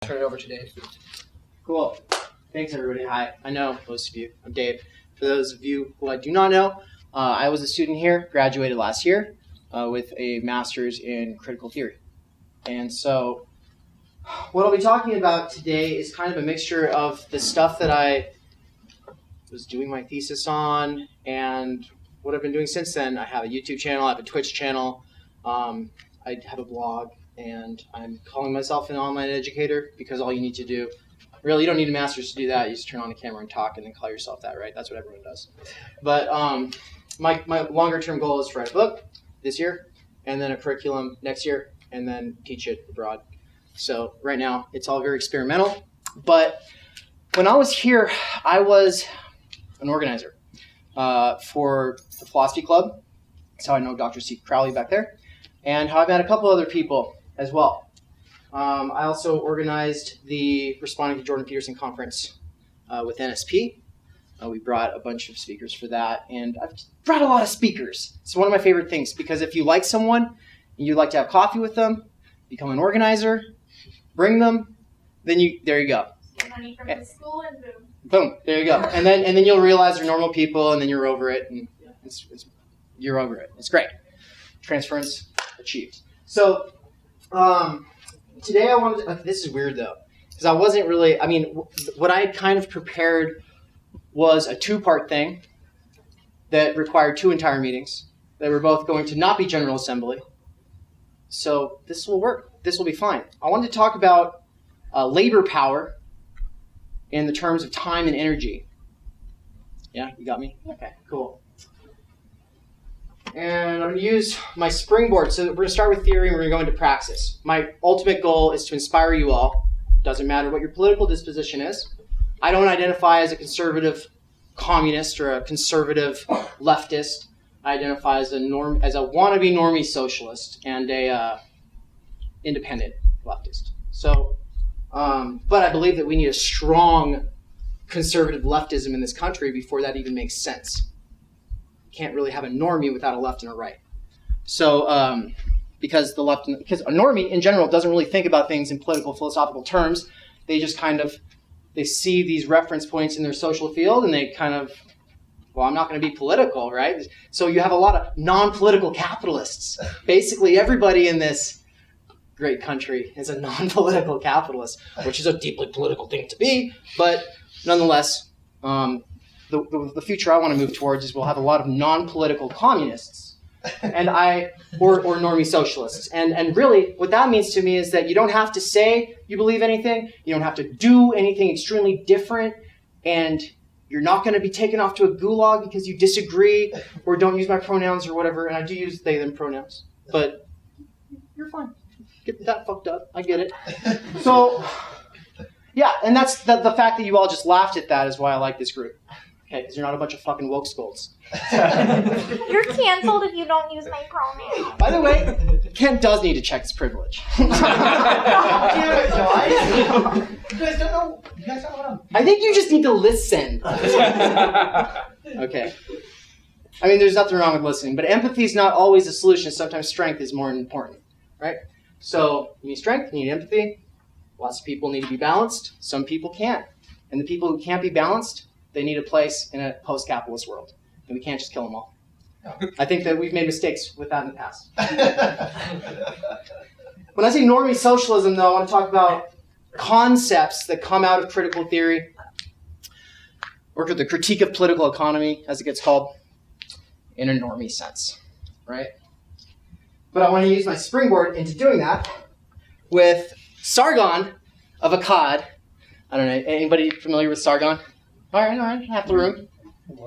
Turn it over to Dave. Cool. Thanks, everybody. Hi. I know most of you. I'm Dave. For those of you who I do not know, I was a student here, graduated last year with a master's in critical theory. And so what I'll be talking about today is kind of a mixture of the stuff that I was doing my thesis on and what I've been doing since then. I have a YouTube channel, I have a Twitch channel, I have a blog, and I'm calling myself an online educator because all you need to do, really, you don't need a master's to do that. You just turn on the camera and talk and then call yourself that, right? That's what everyone does. But my longer term goal is to write a book this year, and then a curriculum next year, and then teach it abroad. So right now, it's all very experimental. But when I was here, I was an organizer for the Philosophy Club. That's how I know Dr. Steve Crowley back there. And how I met a couple other people as well. I also organized the Responding to Jordan Peterson conference with NSP. We brought a bunch of speakers for that, and I've brought a lot of speakers. It's one of my favorite things, because if you like someone and you'd like to have coffee with them, become an organizer, bring them, then there you go. Get money from the school and boom. Boom, there you go. And then you'll realize they're normal people, and then you're over it, and you're over it. It's great. Transference achieved. So today I wanted to, this is weird though, because I wasn't really, what I had kind of prepared was a two-part thing that required 2 entire meetings. They were both going to not be General Assembly. So this will work. This will be fine. I wanted to talk about labor power in the terms of time and energy. Yeah, you got me? Okay, cool. And I'm going to use my springboard. So we're going to start with theory and we're going to go into praxis. My ultimate goal is to inspire you all. Doesn't matter what your political disposition is. I don't identify as a conservative communist or a conservative leftist. I identify as a wannabe normie socialist and a independent leftist. So, but I believe that we need a strong conservative leftism in this country before that even makes sense. Can't really have a normie without a left and a right. So, because a normie in general doesn't really think about things in political philosophical terms. They just they see these reference points in their social field and they kind of, well, I'm not going to be political, right? So you have a lot of non-political capitalists. Basically, everybody in this great country is a non-political capitalist, which is a deeply political thing to be, but nonetheless, the future I want to move towards is we'll have a lot of non-political communists and or normie socialists. And really, what that means to me is that you don't have to say you believe anything, you don't have to do anything extremely different, and you're not going to be taken off to a gulag because you disagree or don't use my pronouns or whatever, and I do use they, them pronouns, but you're fine. Get that fucked up. I get it. So, yeah, and that's the fact that you all just laughed at that is why I like this group. Okay, because you're not a bunch of fucking woke skulls. You're canceled if you don't use my pronouns. By the way, Kent does need to check his privilege. Damn it, guys. You guys don't know. You guys don't know. I think you just need to listen. Okay. There's nothing wrong with listening, but empathy is not always a solution. Sometimes strength is more important, right? So you need strength, you need empathy. Lots of people need to be balanced. Some people can't. And the people who can't be balanced, they need a place in a post-capitalist world. And we can't just kill them all. No. I think that we've made mistakes with that in the past. When I say normie socialism, though, I want to talk about concepts that come out of critical theory, or the critique of political economy, as it gets called, in a normie sense, right? But I want to use my springboard into doing that with Sargon of Akkad. I don't know, anybody familiar with Sargon? All right, half the room.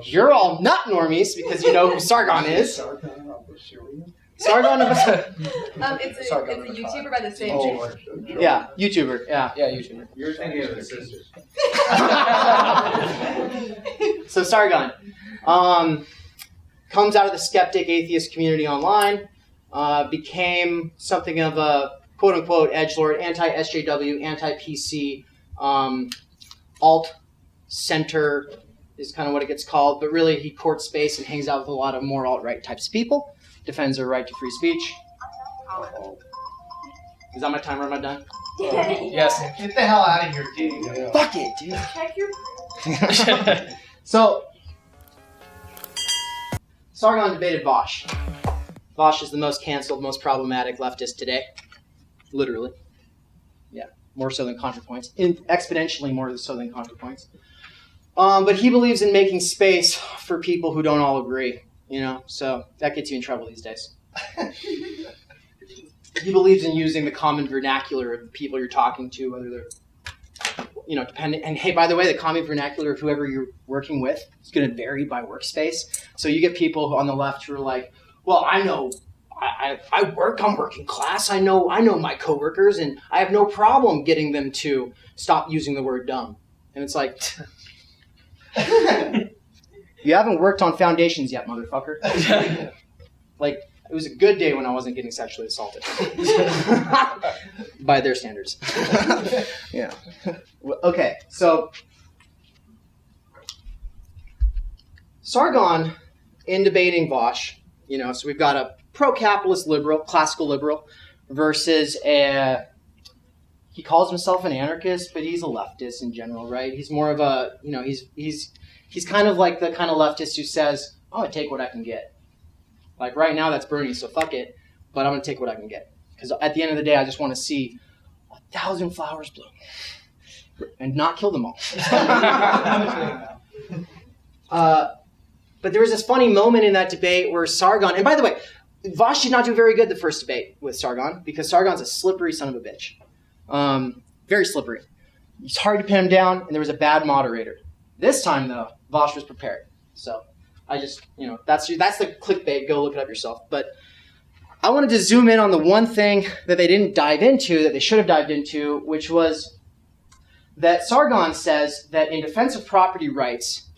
You're all not normies because you know who Sargon is. Sargon of Akkad. It's a YouTuber by the same name. Yeah, YouTuber. Yeah, YouTuber. You're thinking of the sisters. So Sargon comes out of the skeptic atheist community online, became something of a quote-unquote edgelord, anti-SJW, anti-PC, alt-center is kind of what it gets called, but really he courts space and hangs out with a lot of more alt-right types of people, defends their right to free speech. Is that my timer? Am I done? Yes. Get the hell out of here, Dave. Fuck it, dude. Check your. So, Sargon debated Vaush. Vaush is the most canceled, most problematic leftist today. Literally. Yeah, more so than ContraPoints. Exponentially more so than ContraPoints. But he believes in making space for people who don't all agree, so that gets you in trouble these days. He believes in using the common vernacular of the people you're talking to, whether they're, dependent. And hey, by the way, the common vernacular of whoever you're working with is going to vary by workspace. So you get people on the left who are like, well, I know, I'm working class. I know my coworkers, and I have no problem getting them to stop using the word dumb. And it's like, you haven't worked on foundations yet, motherfucker. Like, it was a good day when I wasn't getting sexually assaulted. By their standards. Yeah. Okay, so Sargon, in debating Vaush, so we've got a pro-capitalist liberal, classical liberal, versus he calls himself an anarchist, but he's a leftist in general, right? He's more of a, he's kind of like the kind of leftist who says, I'm going to take what I can get. Like right now that's Bernie, so fuck it, but I'm going to take what I can get. Because at the end of the day, I just want to see 1,000 flowers bloom and not kill them all. But there was this funny moment in that debate where Sargon, and by the way, Vaush did not do very good the first debate with Sargon because Sargon's a slippery son of a bitch. Very slippery. It's hard to pin him down, and there was a bad moderator. This time, though, Vaush was prepared. So I just, that's the clickbait. Go look it up yourself. But I wanted to zoom in on the one thing that they didn't dive into that they should have dived into, which was that Sargon says that in defense of property rights,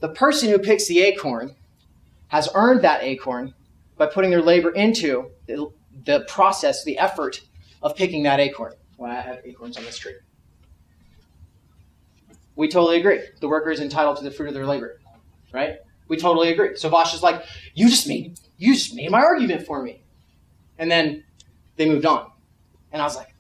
the person who picks the acorn has earned that acorn by putting their labor into the process, the effort of picking that acorn. Well, I have acorns on this tree. We totally agree. The worker is entitled to the fruit of their labor, right? We totally agree. So Vaush is like, you just made my argument for me. And then they moved on. And I was like,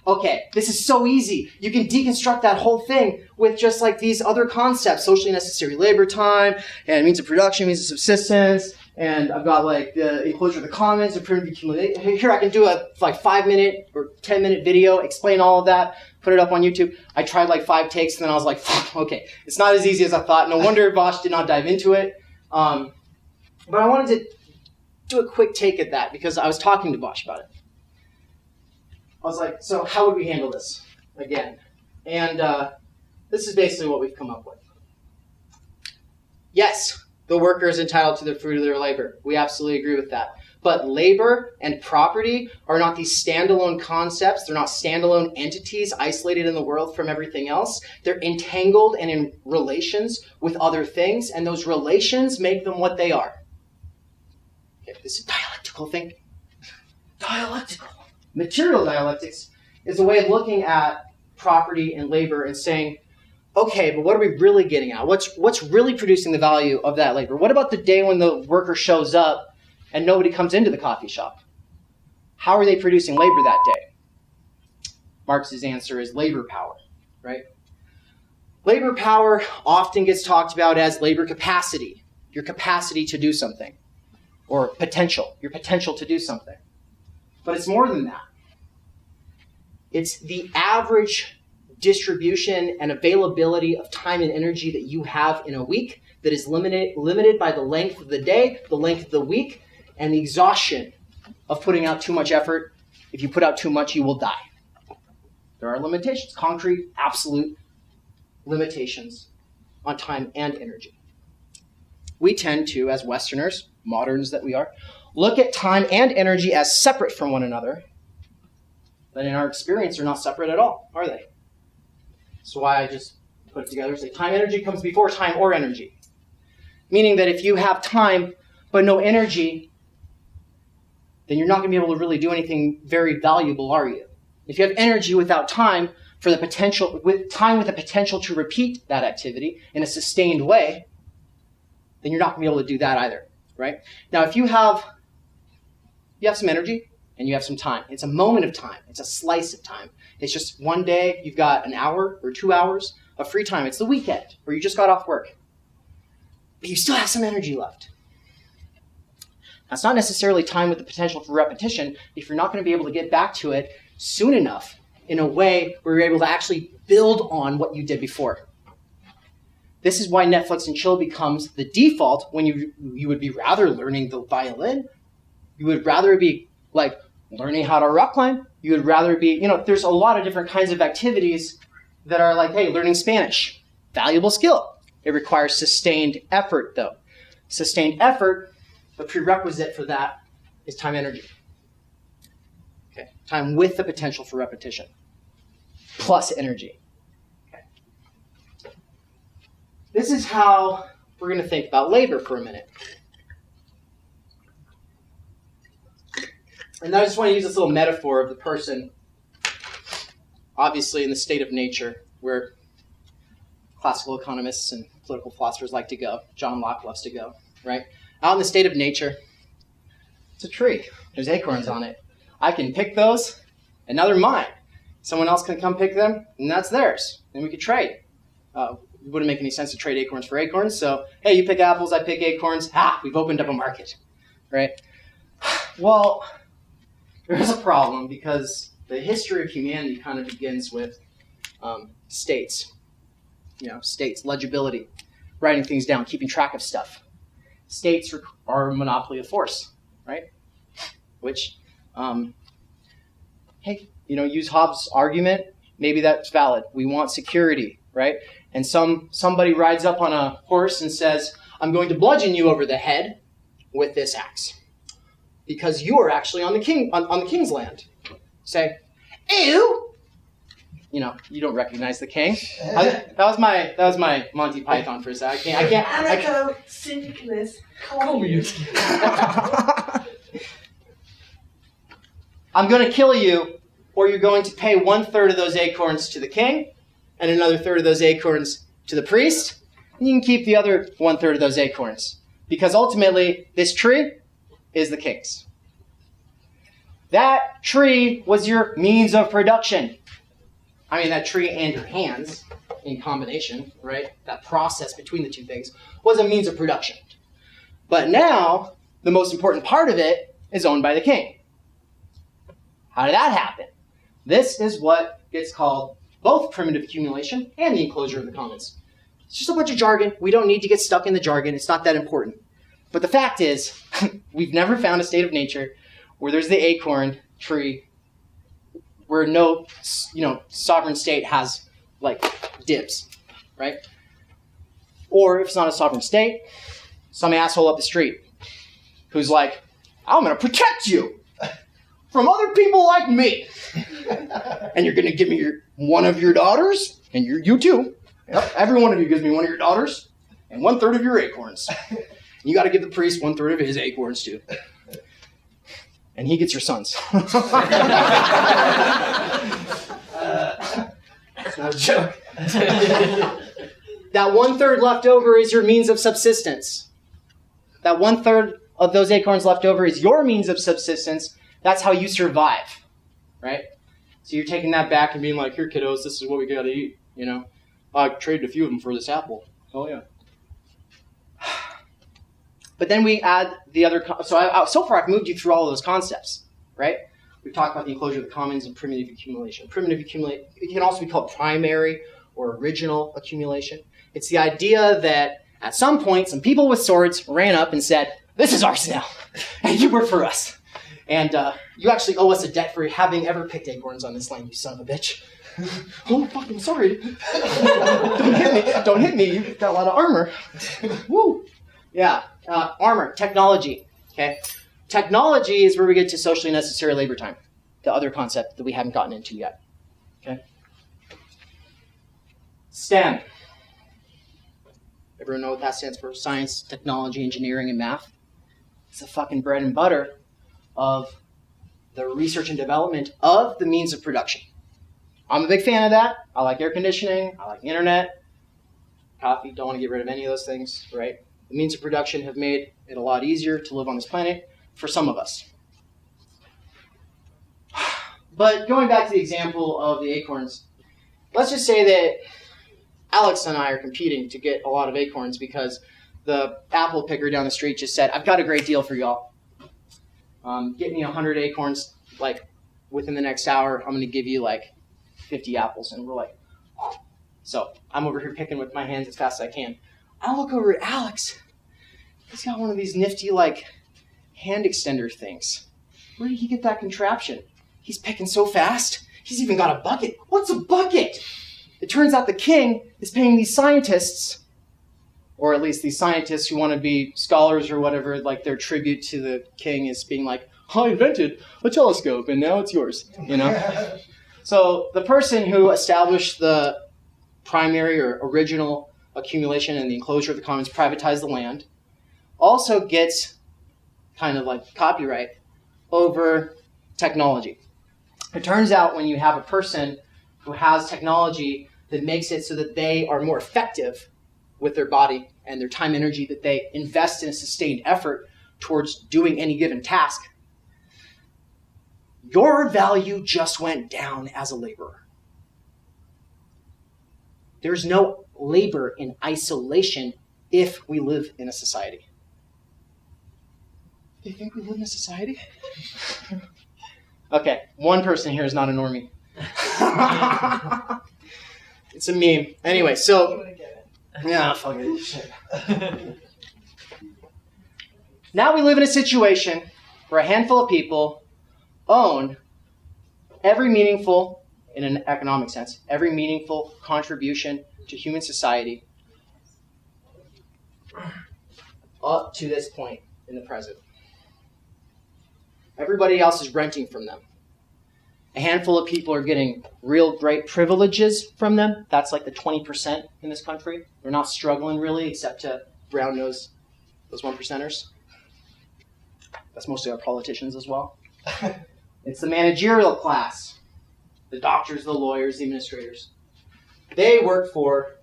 okay, this is so easy. You can deconstruct that whole thing with just like these other concepts, socially necessary labor time, and means of production, means of subsistence, and I've got like the enclosure of the commons, and primitive accumulation. Here I can do a 5-minute or 10-minute video, explain all of that, put it up on YouTube. I tried like 5 takes, and then I was like, okay, it's not as easy as I thought. No wonder Vaush did not dive into it. But I wanted to do a quick take at that because I was talking to Vaush about it. I was like, so how would we handle this again? And this is basically what we've come up with. Yes, the worker is entitled to the fruit of their labor. We absolutely agree with that. But labor and property are not these standalone concepts. They're not standalone entities isolated in the world from everything else. They're entangled and in relations with other things, and those relations make them what they are. Okay, this is dialectical thinking. Dialectical. Material dialectics is a way of looking at property and labor and saying, okay, but what are we really getting at? What's really producing the value of that labor? What about the day when the worker shows up and nobody comes into the coffee shop? How are they producing labor that day? Marx's answer is labor power, right? Labor power often gets talked about as labor capacity, your capacity to do something, or potential, your potential to do something. But it's more than that. It's the average distribution and availability of time and energy that you have in a week that is limited by the length of the day, the length of the week, and the exhaustion of putting out too much effort. If you put out too much, you will die. There are limitations, concrete, absolute limitations on time and energy. We tend to, as Westerners, moderns that we are, look at time and energy as separate from one another, but in our experience, they're not separate at all, are they? That's why I just put it together and say time energy comes before time or energy. Meaning that if you have time but no energy, then you're not going to be able to really do anything very valuable, are you? If you have energy without time, for the potential, with time with the potential to repeat that activity in a sustained way, then you're not going to be able to do that either, right? Now, if you have some energy, and you have some time. It's a moment of time. It's a slice of time. It's just one day, you've got an hour or 2 hours of free time. It's the weekend, or you just got off work. But you still have some energy left. That's not necessarily time with the potential for repetition if you're not going to be able to get back to it soon enough in a way where you're able to actually build on what you did before. This is why Netflix and chill becomes the default when you would be rather learning the violin. You would rather be like learning how to rock climb. You would rather be, there's a lot of different kinds of activities that are like, hey, learning Spanish, valuable skill. It requires sustained effort though. Sustained effort, the prerequisite for that is time energy. Okay, time with the potential for repetition, plus energy. This is how we're going to think about labor for a minute. And I just want to use this little metaphor of the person, obviously in the state of nature, where classical economists and political philosophers like to go. John Locke loves to go, right? Out in the state of nature, it's a tree. There's acorns on it. I can pick those, and now they're mine. Someone else can come pick them, and that's theirs. And we could trade. It wouldn't make any sense to trade acorns for acorns. So, hey, you pick apples, I pick acorns. We've opened up a market, right? Well, there's a problem because the history of humanity kind of begins with states. States, legibility, writing things down, keeping track of stuff. States are a monopoly of force, right? Which, use Hobbes' argument. Maybe that's valid. We want security, right? And somebody rides up on a horse and says, I'm going to bludgeon you over the head with this axe because you are actually on the king's land. Say, ew! You don't recognize the king. That was my Monty Python for a second. I can't. Syndicalist. I'm going to kill you, or you're going to pay 1/3 of those acorns to the king, and another 1/3 of those acorns to the priest, and you can keep the other 1/3 of those acorns. Because ultimately, this tree is the king's. That tree was your means of production. I mean, that tree and your hands in combination, right? That process between the two things was a means of production. But now, the most important part of it is owned by the king. How did that happen? This is what gets called both primitive accumulation and the enclosure of the commons. It's just a bunch of jargon. We don't need to get stuck in the jargon. It's not that important. But the fact is, we've never found a state of nature where there's the acorn tree where no, sovereign state has, dibs, right? Or if it's not a sovereign state, some asshole up the street who's like, I'm going to protect you from other people like me. And you're going to give me one of your daughters, and you too. Yep, every one of you gives me one of your daughters and 1/3 of your acorns. You got to give the priest 1/3 of his acorns too. And he gets your sons. That's not a joke. That 1/3 left over is your means of subsistence. That 1/3 of those acorns left over is your means of subsistence. That's how you survive, right? So you're taking that back and being like, here, kiddos, this is what we got to eat, I traded a few of them for this apple. Oh, yeah. But then we add the other, so far I've moved you through all of those concepts, right? We've talked about the enclosure of the commons and primitive accumulation. Primitive accumulation, it can also be called primary or original accumulation. It's the idea that at some point, some people with swords ran up and said, this is ours now, and you work for us. And you actually owe us a debt for having ever picked acorns on this land, you son of a bitch. Oh, fucking sorry. Don't hit me, you've got a lot of armor. Woo. Yeah, armor, technology, okay? Technology is where we get to socially necessary labor time, the other concept that we haven't gotten into yet, okay? STEM. Everyone know what that stands for? Science, technology, engineering, and math. It's the fucking bread and butter of the research and development of the means of production. I'm a big fan of that. I like air conditioning. I like the internet. Coffee, don't want to get rid of any of those things, right? The means of production have made it a lot easier to live on this planet for some of us. But going back to the example of the acorns, let's just say that Alex and I are competing to get a lot of acorns because the apple picker down the street just said, I've got a great deal for y'all. Get me 100 acorns, like, within the next hour. I'm going to give you, like, 50 apples. And we're like, oh. So I'm over here picking with my hands as fast as I can. I look over at Alex. He's got one of these nifty, like, hand extender things. Where did he get that contraption? He's picking so fast. He's even got a bucket. What's a bucket? It turns out the king is paying these scientists, or at least these scientists who want to be scholars or whatever, like their tribute to the king is being like, I invented a telescope and now it's yours, you know? So the person who established the primary or original accumulation and the enclosure of the commons, privatized the land, also gets kind of like copyright over technology. It turns out when you have a person who has technology that makes it so that they are more effective with their body and their time energy, that they invest in a sustained effort towards doing any given task, your value just went down as a laborer. There's no labor in isolation if we live in a society. Do you think we live in a society? Okay, one person here is not a normie. It's a meme. Anyway, so... Yeah, fuck it. Shit. Now we live in a situation where a handful of people own every meaningful, in an economic sense, every meaningful contribution to human society up to this point in the present. Everybody else is renting from them. A handful of people are getting real great privileges from them. That's like the 20% in this country. They're not struggling really, except to brown nose those 1%ers. That's mostly our politicians as well. It's the managerial class. The doctors, the lawyers, the administrators. They work for,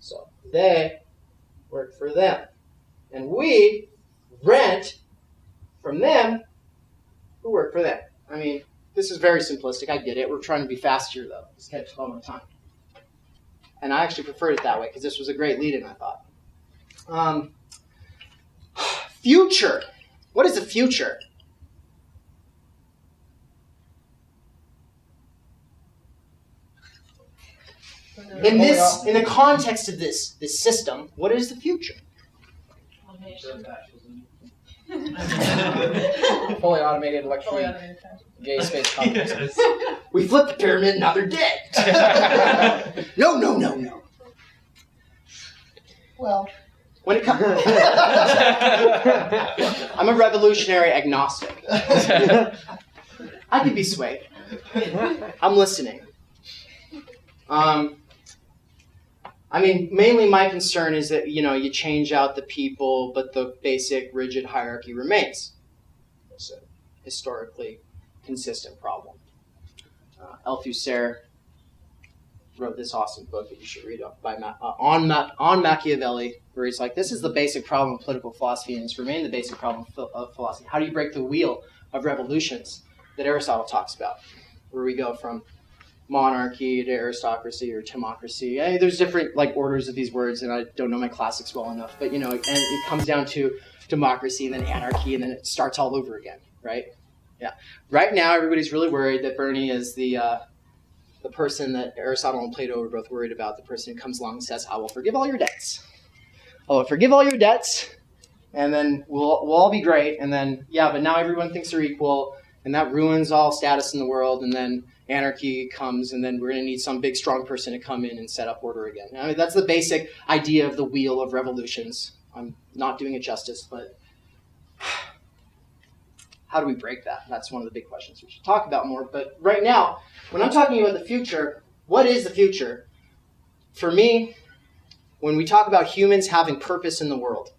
so they work for them. And we rent from them who work for them. I mean, this is very simplistic. I get it. We're trying to be fast here, though. This kept all my time. And I actually preferred it that way because this was a great lead-in, I thought. Future. What is the future? In the context of this system, what is the future? Fully automated electronic gay space conferences. We flipped the pyramid, now they're dead. No. Well, when it comes, I'm a revolutionary agnostic. I can be swayed. I'm listening. I mean, mainly my concern is that, you change out the people, but the basic rigid hierarchy remains. It's a historically consistent problem. Althusser wrote this awesome book that you should read on Machiavelli, where he's like, this is the basic problem of political philosophy, and it's remained the basic problem of philosophy. How do you break the wheel of revolutions that Aristotle talks about, where we go from monarchy to aristocracy or timocracy? There's different orders of these words, and I don't know my classics well enough, but and it comes down to democracy and then anarchy, and then it starts all over again, right? Yeah. Right now, everybody's really worried that Bernie is the person that Aristotle and Plato were both worried about, the person who comes along and says, I will forgive all your debts. I will forgive all your debts, and then we'll all be great, and then, but now everyone thinks they're equal, and that ruins all status in the world, and then anarchy comes, and then we're going to need some big, strong person to come in and set up order again. I mean, that's the basic idea of the wheel of revolutions. I'm not doing it justice, but how do we break that? That's one of the big questions we should talk about more. But right now, when I'm talking about the future, what is the future? For me, when we talk about humans having purpose in the world,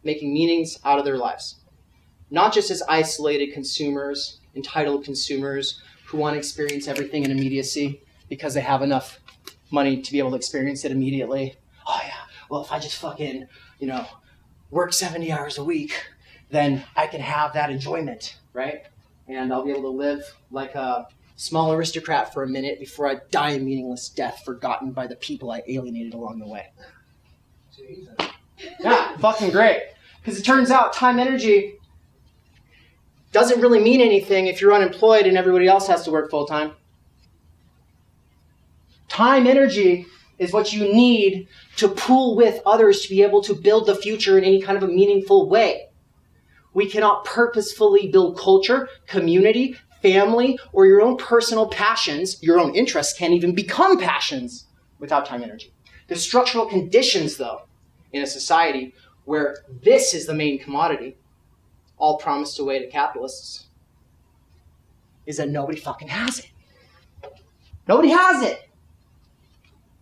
making meanings out of their lives, not just as isolated consumers, entitled consumers, who want to experience everything in immediacy because they have enough money to be able to experience it immediately. Oh yeah, well if I just fucking, work 70 hours a week, then I can have that enjoyment, right? and I'll be able to live like a small aristocrat for a minute before I die a meaningless death, forgotten by the people I alienated along the way. Yeah, fucking great. Because it turns out time energy doesn't really mean anything if you're unemployed and everybody else has to work full time. Time energy is what you need to pool with others to be able to build the future in any kind of a meaningful way. We cannot purposefully build culture, community, family, or your own personal passions. Your own interests can't even become passions without time energy. The structural conditions, though, in a society where this is the main commodity, all promised away to capitalists, is that nobody fucking has it. Nobody has it.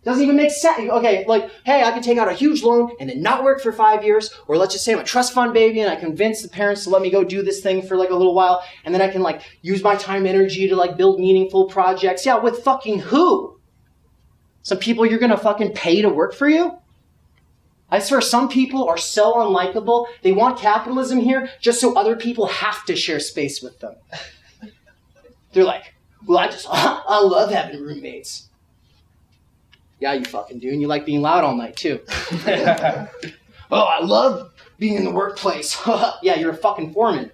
Doesn't even make sense. Okay, like, hey, I can take out a huge loan and then not work for 5 years, or let's just say I'm a trust fund baby and I convince the parents to let me go do this thing for like a little while, and then I can like use my time energy to like build meaningful projects. Yeah, with fucking who? Some people you're gonna fucking pay to work for you? I swear some people are so unlikable, they want capitalism here just so other people have to share space with them. They're like, well, I love having roommates. Yeah, you fucking do, and you like being loud all night, too. Oh, I love being in the workplace. Yeah, you're a fucking foreman.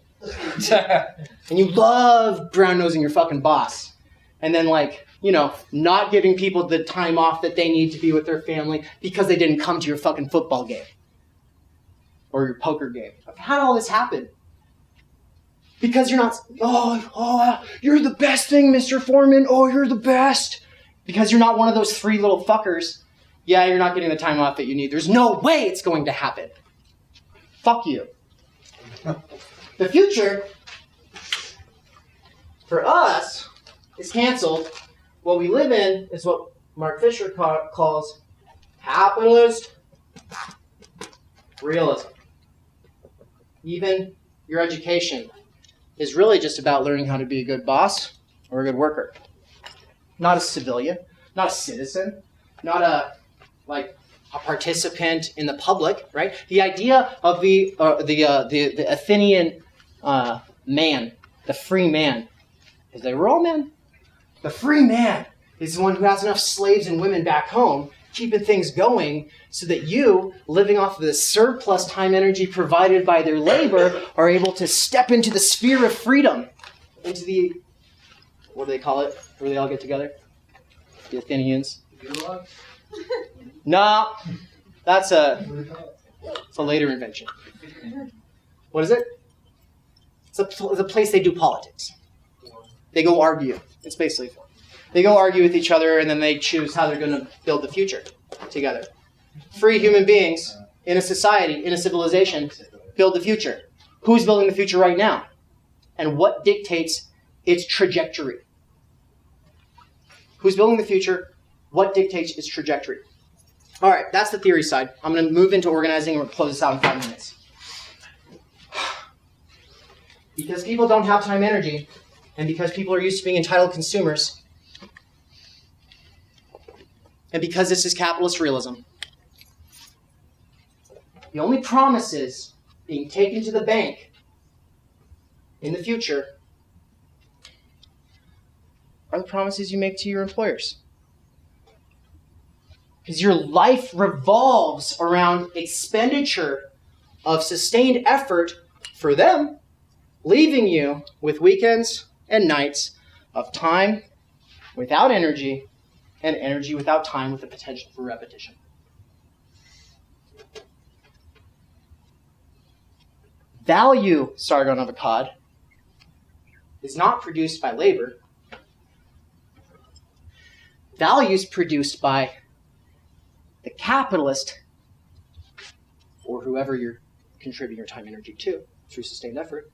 And you love brown-nosing your fucking boss. And then, like, you know, not giving people the time off that they need to be with their family because they didn't come to your fucking football game. Or your poker game. How did all this happen? Because you're not, you're the best thing, Mr. Foreman. Oh, you're the best. Because you're not one of those three little fuckers. Yeah, you're not getting the time off that you need. There's no way it's going to happen. Fuck you. The future, for us, is canceled. What we live in is what Mark Fisher calls capitalist realism. Even your education is really just about learning how to be a good boss or a good worker. Not a civilian, not a citizen, not a participant in the public, right? The idea of the Athenian man, the free man, is they were all men. The free man is the one who has enough slaves and women back home, keeping things going so that you, living off of the surplus time energy provided by their labor, are able to step into the sphere of freedom, into the, what do they call it, where they all get together? The Athenians. No, it's a later invention. What is it? It's a place they do politics. They go argue. It's basically fun. They go argue with each other, and then they choose how they're going to build the future together. Free human beings in a society, in a civilization, build the future. Who's building the future right now? And what dictates its trajectory? Who's building the future? What dictates its trajectory? All right, that's the theory side. I'm going to move into organizing, and we'll close this out in 5 minutes. Because people don't have time energy, and because people are used to being entitled consumers, and because this is capitalist realism, the only promises being taken to the bank in the future are the promises you make to your employers. Because your life revolves around expenditure of sustained effort for them, leaving you with weekends and nights of time without energy and energy without time with the potential for repetition. Value, Sargon of Akkad, is not produced by labor. Value is produced by the capitalist, or whoever you're contributing your time energy to through sustained effort,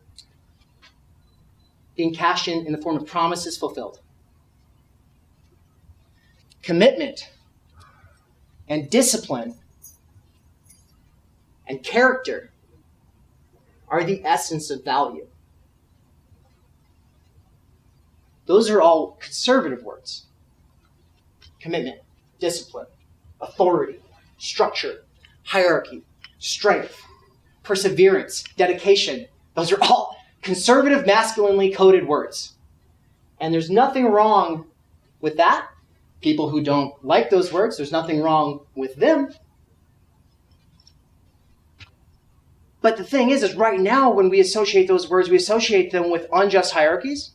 being cashed in the form of promises fulfilled. Commitment and discipline and character are the essence of value. Those are all conservative words. Commitment, discipline, authority, structure, hierarchy, strength, perseverance, dedication. Those are all conservative, masculinely coded words. And there's nothing wrong with that. People who don't like those words, there's nothing wrong with them. But the thing is right now when we associate those words, we associate them with unjust hierarchies.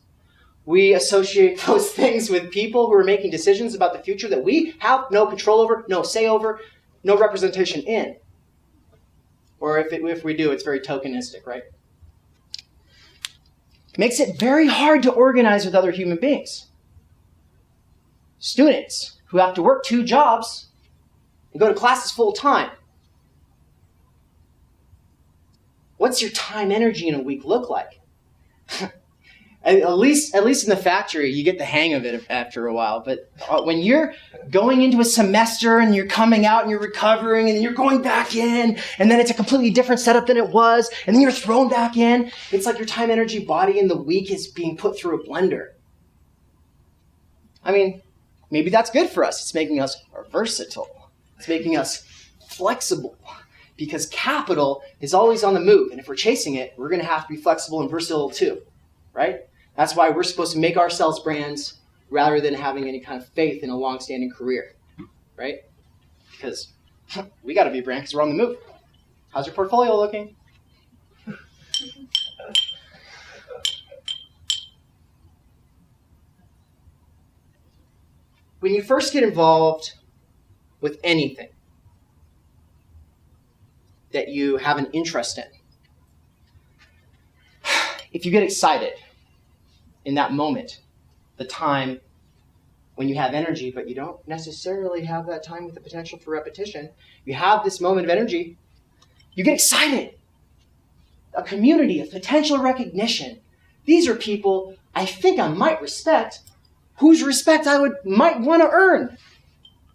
We associate those things with people who are making decisions about the future that we have no control over, no say over, no representation in. Or if we do, it's very tokenistic, right? Makes it very hard to organize with other human beings. Students who have to work 2 jobs and go to classes full time. What's your time energy in a week look like? At least in the factory, you get the hang of it after a while. But when you're going into a semester and you're coming out and you're recovering and then you're going back in and then it's a completely different setup than it was and then you're thrown back in, it's like your time energy body in the week is being put through a blender. I mean, maybe that's good for us. It's making us versatile. It's making us flexible. Because capital is always on the move. And if we're chasing it, we're going to have to be flexible and versatile too. Right? That's why we're supposed to make ourselves brands rather than having any kind of faith in a long-standing career. Right? Because we got to be a brand because we're on the move. How's your portfolio looking? When you first get involved with anything that you have an interest in, if you get excited in that moment, the time when you have energy, but you don't necessarily have that time with the potential for repetition, you have this moment of energy, you get excited. A community of potential recognition. These are people I think I might respect, whose respect I might want to earn.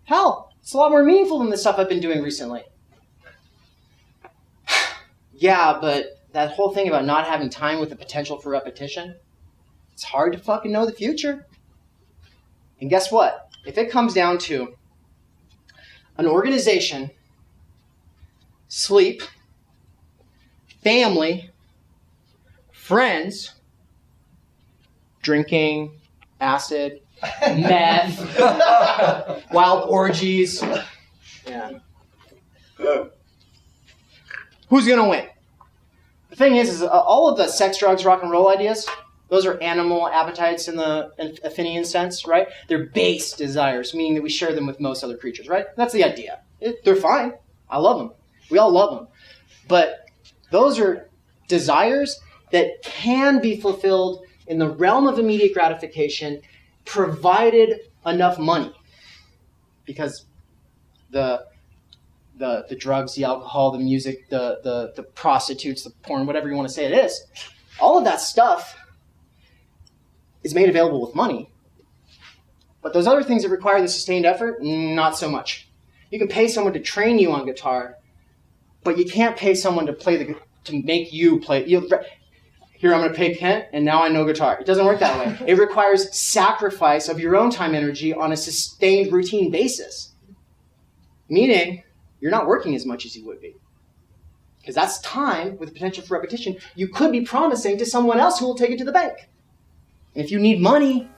Hell, it's a lot more meaningful than the stuff I've been doing recently. Yeah, but that whole thing about not having time with the potential for repetition, it's hard to fucking know the future. And guess what? If it comes down to an organization, sleep, family, friends, drinking, acid, meth, wild orgies, yeah. Who's going to win? The thing is all of the sex, drugs, rock and roll ideas, those are animal appetites in the Athenian sense, right? They're base desires, meaning that we share them with most other creatures, right? That's the idea. They're fine. I love them. We all love them. But those are desires that can be fulfilled in the realm of immediate gratification, provided enough money. Because the drugs, the alcohol, the music, the prostitutes, the porn, whatever you want to say it is, all of that stuff is made available with money. But those other things that require the sustained effort, not so much. You can pay someone to train you on guitar, but you can't pay someone to make you play. Here, I'm going to pay Kent, and now I know guitar. It doesn't work that way. It requires sacrifice of your own time energy on a sustained routine basis. Meaning, you're not working as much as you would be. Because that's time with potential for repetition you could be promising to someone else who will take it to the bank. And if you need money,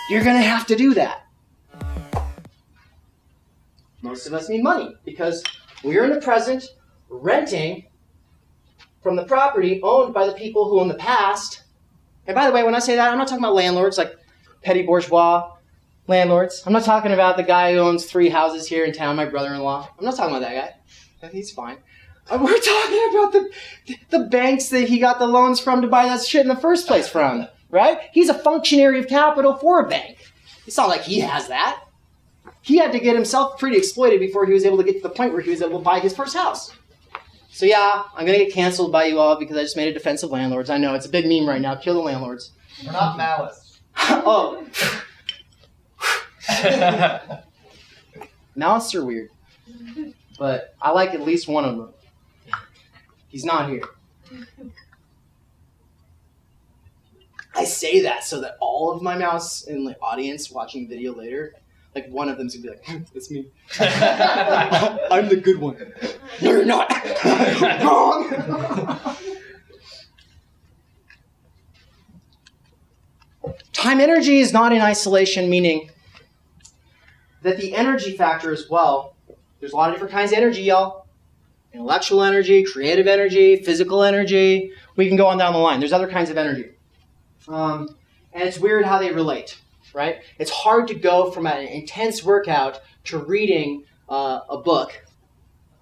you're going to have to do that. Most of us need money because we're in the present renting from the property owned by the people who in the past, and by the way, when I say that, I'm not talking about landlords like petty bourgeois landlords. I'm not talking about the guy who owns 3 houses here in town, my brother-in-law. I'm not talking about that guy. He's fine. We're talking about the banks that he got the loans from to buy that shit in the first place from, right? He's a functionary of capital for a bank. It's not like he has that. He had to get himself pretty exploited before he was able to get to the point where he was able to buy his first house. So yeah, I'm going to get canceled by you all because I just made a defense of landlords. I know, it's a big meme right now. Kill the landlords. We're not Maoists. Oh. Maoists are weird. But I like at least one of them. He's not here. I say that so that all of my Maoists in the audience watching the video later, like one of them's going to be like, that's me. I'm the good one. No, you're not. Wrong. Time energy is not in isolation, meaning that the energy factor as well, there's a lot of different kinds of energy, y'all. Intellectual energy, creative energy, physical energy. We can go on down the line. There's other kinds of energy. And it's weird how they relate, right? It's hard to go from an intense workout to reading a book,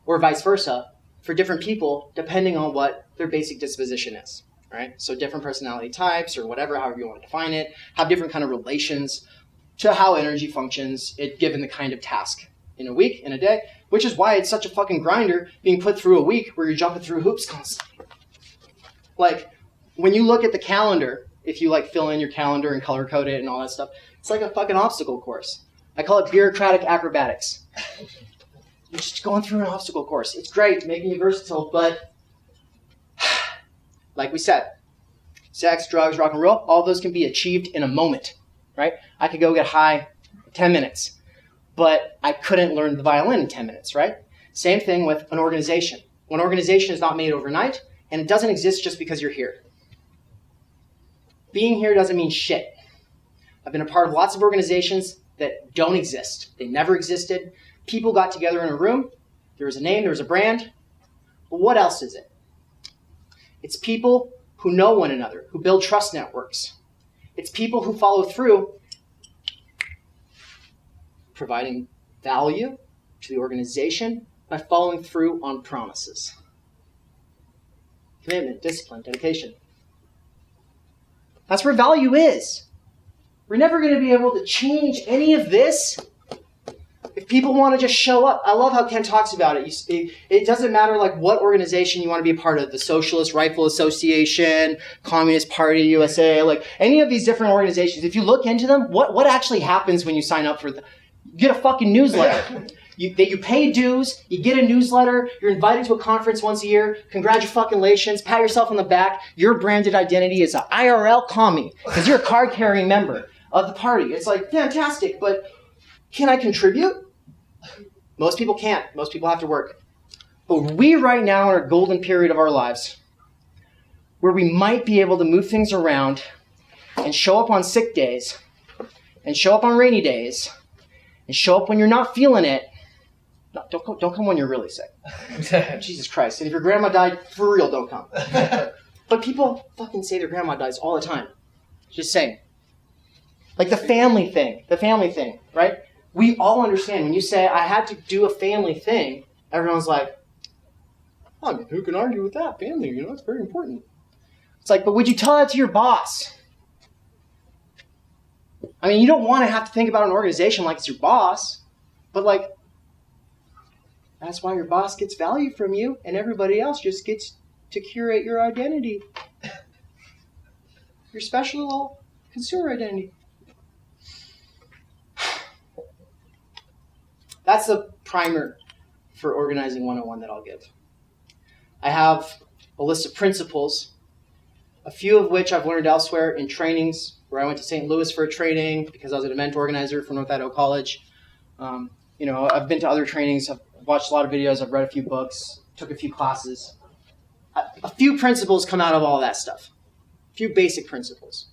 or vice versa, for different people, depending on what their basic disposition is, right? So different personality types, or whatever, however you want to define it, have different kind of relations to how energy functions, given the kind of task in a week, in a day, which is why it's such a fucking grinder being put through a week where you're jumping through hoops constantly. Like, when you look at the calendar, if you like fill in your calendar and color code it and all that stuff, it's like a fucking obstacle course. I call it bureaucratic acrobatics. You're just going through an obstacle course. It's great, making you versatile, but like we said, sex, drugs, rock and roll, all those can be achieved in a moment, right? I could go get high in 10 minutes, but I couldn't learn the violin in 10 minutes, right? Same thing with an organization. One organization is not made overnight, and it doesn't exist just because you're here. Being here doesn't mean shit. I've been a part of lots of organizations that don't exist. They never existed. People got together in a room. There was a name, there was a brand. But what else is it? It's people who know one another, who build trust networks. It's people who follow through, providing value to the organization by following through on promises. Commitment, discipline, dedication. That's where value is. We're never going to be able to change any of this if people want to just show up. I love how Ken talks about it. It doesn't matter like what organization you want to be a part of, the Socialist Rifle Association, Communist Party USA, like any of these different organizations. If you look into them, what actually happens when you sign up for them? You get a fucking newsletter. You pay dues, you get a newsletter, you're invited to a conference once a year, congratulations, pat yourself on the back, your branded identity is an IRL commie, because you're a card-carrying member of the party. It's like, fantastic, but can I contribute? Most people can't. Most people have to work. But we right now are in a golden period of our lives where we might be able to move things around and show up on sick days and show up on rainy days and show up when you're not feeling it. No, don't come when you're really sick. Jesus Christ. And if your grandma died, for real, don't come. But people fucking say their grandma dies all the time. Just saying. Like the family thing, right? We all understand when you say, I had to do a family thing, everyone's like, I mean, who can argue with that? Family, it's very important. It's like, but would you tell that to your boss? I mean, you don't want to have to think about an organization like it's your boss, but like, that's why your boss gets value from you and everybody else just gets to curate your identity. Your special little consumer identity. That's the primer for Organizing 101 that I'll give. I have a list of principles, a few of which I've learned elsewhere in trainings, where I went to St. Louis for a training because I was an event organizer for North Idaho College. I've been to other trainings, I've watched a lot of videos, I've read a few books, took a few classes. A few principles come out of all that stuff. A few basic principles.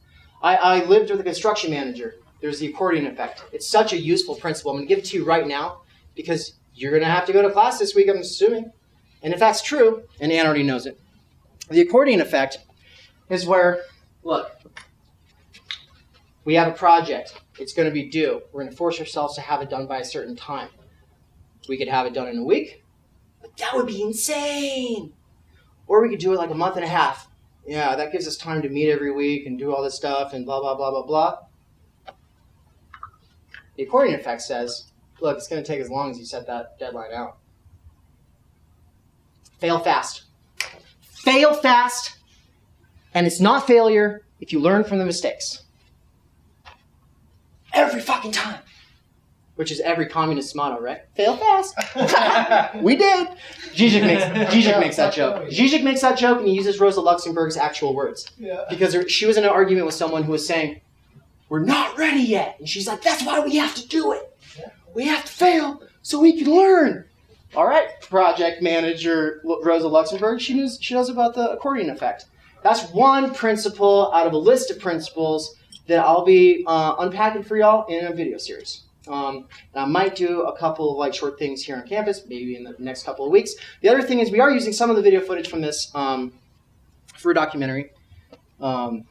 I lived with a construction manager. There's the accordion effect. It's such a useful principle. I'm going to give it to you right now because you're going to have to go to class this week, I'm assuming. And if that's true, and Ann already knows it, the accordion effect is where, look, we have a project. It's going to be due. We're going to force ourselves to have it done by a certain time. We could have it done in a week, but that would be insane. Or we could do it like a month and a half. Yeah, that gives us time to meet every week and do all this stuff and blah, blah, blah, blah, blah. The accordion effect says, look, it's going to take as long as you set that deadline out. Fail fast. Fail fast, and it's not failure if you learn from the mistakes. Every fucking time. Which is every communist motto, right? Fail fast. We did. Žižek makes that joke. Žižek makes that joke, and he uses Rosa Luxemburg's actual words. Yeah. Because she was in an argument with someone who was saying, we're not ready yet. And she's like, that's why we have to do it. We have to fail so we can learn. All right, project manager Rosa Luxemburg, she knows about the accordion effect. That's one principle out of a list of principles that I'll be unpacking for y'all in a video series. And I might do a couple of like short things here on campus, maybe in the next couple of weeks. The other thing is we are using some of the video footage from this for a documentary about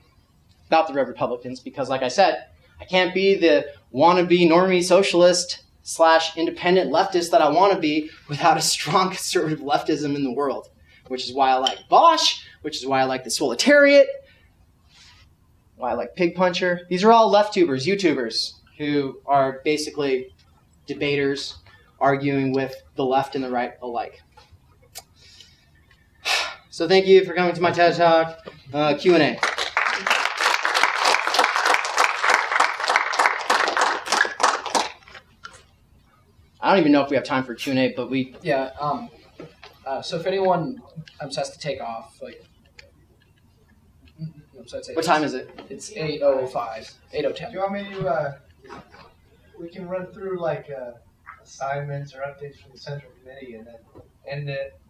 the Red Republicans because, like I said, I can't be the wannabe normie socialist / independent leftist that I want to be without a strong conservative leftism in the world, which is why I like Vaush, which is why I like the Swoletariat, why I like Pig Puncher. These are all left-tubers, YouTubers, who are basically debaters arguing with the left and the right alike. So thank you for coming to my TED Talk Q&A. I don't even know if we have time for Q&A, but we... Yeah, so if anyone has to take off, like... So I'd say What time is it? It's 8:05, 8:10. Do you want me to, we can run through like assignments or updates from the Central Committee and then end it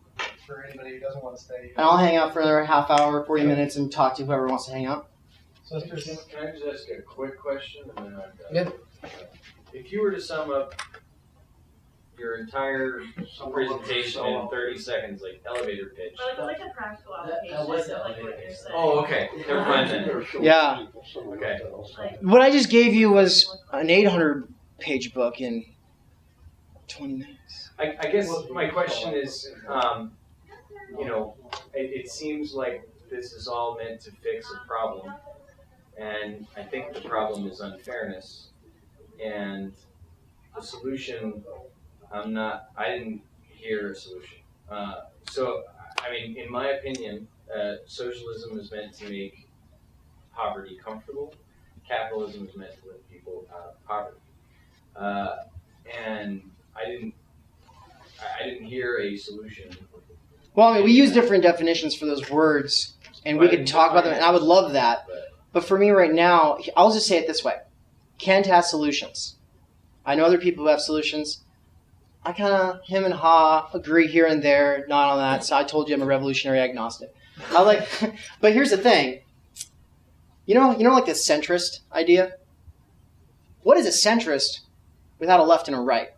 for anybody who doesn't want to stay. And I'll hang out for another half hour, 40 minutes, and talk to whoever wants to hang out. So let's just, Can I just ask a quick question? And then I've got Yeah. If you were to sum up your entire presentation in 30 seconds, like elevator pitch. Like a practical application of like what you're saying. Oh, okay. Never mind then. Yeah. Okay. What I just gave you was an 800-page book in 20 minutes. I guess my question is, it seems like this is all meant to fix a problem, and I think the problem is unfairness, and the solution, I didn't hear a solution. So, I mean, in my opinion, socialism is meant to make poverty comfortable. Capitalism is meant to lift people out of poverty. And I didn't hear a solution. Well, I mean, we use different definitions for those words, and we could talk about them, and I would love that. But for me right now, I'll just say it this way. Kent has solutions. I know other people who have solutions. I kind of, him and Ha, agree here and there, not on that. So I told you I'm a revolutionary agnostic. But here's the thing. You know, like the centrist idea? What is a centrist without a left and a right?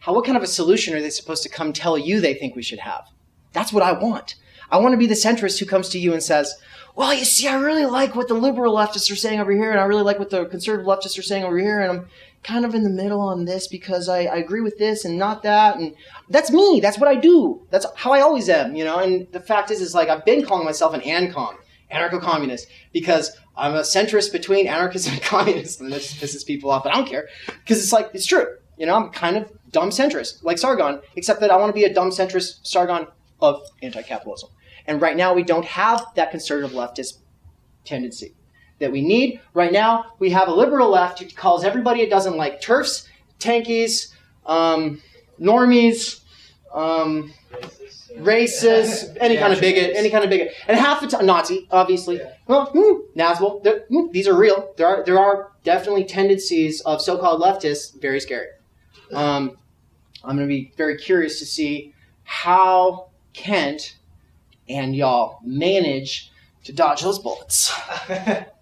What kind of a solution are they supposed to come tell you they think we should have? That's what I want. I want to be the centrist who comes to you and says, well, you see, I really like what the liberal leftists are saying over here, and I really like what the conservative leftists are saying over here, and I'm kind of in the middle on this because I agree with this and not that, and that's me. That's what I do. That's how I always am, and the fact is like I've been calling myself an anarcho-communist, because I'm a centrist between anarchists and communists, and that just pisses people off, but I don't care, because it's true. I'm kind of dumb centrist, like Sargon, except that I want to be a dumb centrist Sargon of anti-capitalism. And right now we don't have that conservative leftist tendency that we need. Right now we have a liberal left who calls everybody it doesn't like TERFs, tankies, normies, racist, any kind of bigot, and half the time Nazi, obviously. Yeah. Well, Nazgul, these are real. There are definitely tendencies of so-called leftists, very scary. I'm going to be very curious to see how Kent and y'all manage to dodge those bullets.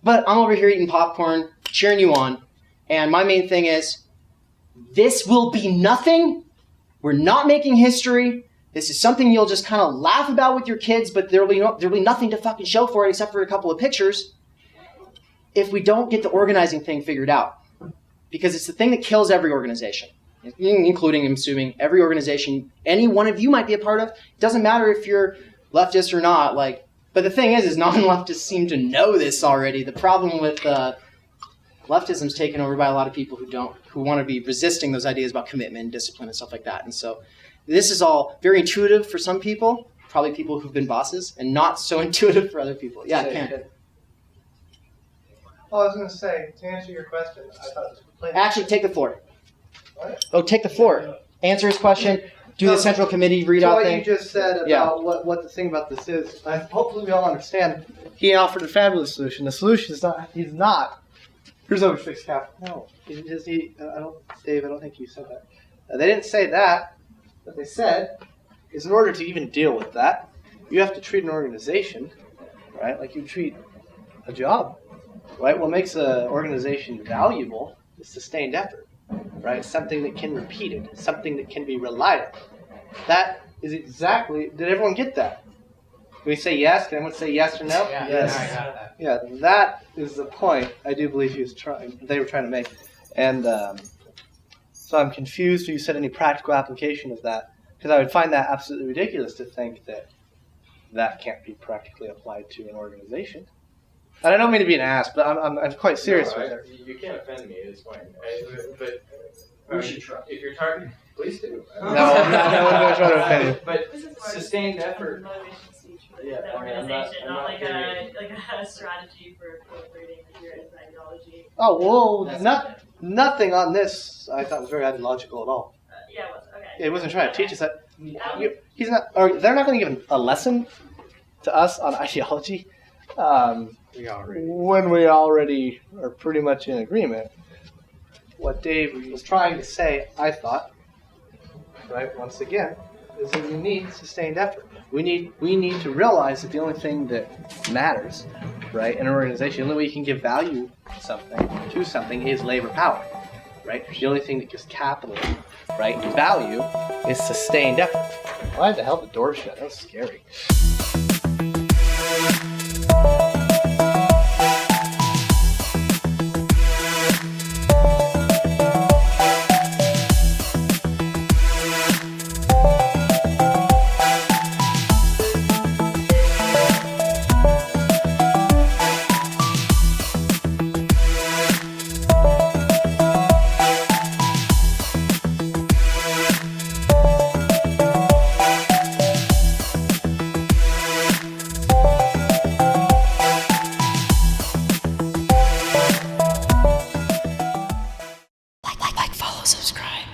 But I'm over here eating popcorn, cheering you on, and my main thing is, this will be nothing. We're not making history. This is something you'll just kind of laugh about with your kids, but there'll be nothing to fucking show for it except for a couple of pictures if we don't get the organizing thing figured out. Because it's the thing that kills every organization, including, I'm assuming, every organization any one of you might be a part of. It doesn't matter if you're leftist or not. But the thing is non-leftists seem to know this already. The problem with leftism is taken over by a lot of people who want to be resisting those ideas about commitment and discipline and stuff like that. And so this is all very intuitive for some people, probably people who've been bosses, and not so intuitive for other people. Yeah, Ken. I was going to say, to answer your question, I thought it was completely... Actually, take the floor. What? Oh, take the floor. Answer his question. Do the Central Committee readout what thing. You just said about what the thing about this is, hopefully we all understand. He offered a fabulous solution. The solution is he's not. Here's over fixed capital. No, Dave, I don't think you said that. They didn't say that. What they said is, in order to even deal with that, you have to treat an organization, right, like you treat a job. right? What makes an organization valuable is sustained effort, right? Something that can be repeated, something that can be relied on. That is exactly. Did everyone get that? Can we say yes? Can anyone say yes or no? Yeah, Yes. I got that. Yeah, that is the point I do believe they were trying to make. And so I'm confused when you said any practical application of that, because I would find that absolutely ridiculous to think that that can't be practically applied to an organization. And I don't mean to be an ass, but I'm quite serious with it. You can't offend me. It's fine. But We should try. if you're talking, please do. No, I'm not trying to offend you. But This is more sustained of a effort. motivation speech for Yeah, the I mean, I'm organization, not not like getting a strategy for incorporating the theorist ideology. Oh, whoa, nothing on this I thought was very ideological at all. Yeah, it was okay. It wasn't trying to teach us that. Um, He's not, or they're not going to give a lesson to us on ideology when we already are pretty much in agreement. What Dave was trying to say, I thought, right, once again, is that we need sustained effort. We need to realize that the only thing that matters, right, in an organization, the only way you can give value to something is labor power, right? The only thing that gives capital, right, value is sustained effort. Why the hell the door shut? That was scary. Follow, subscribe.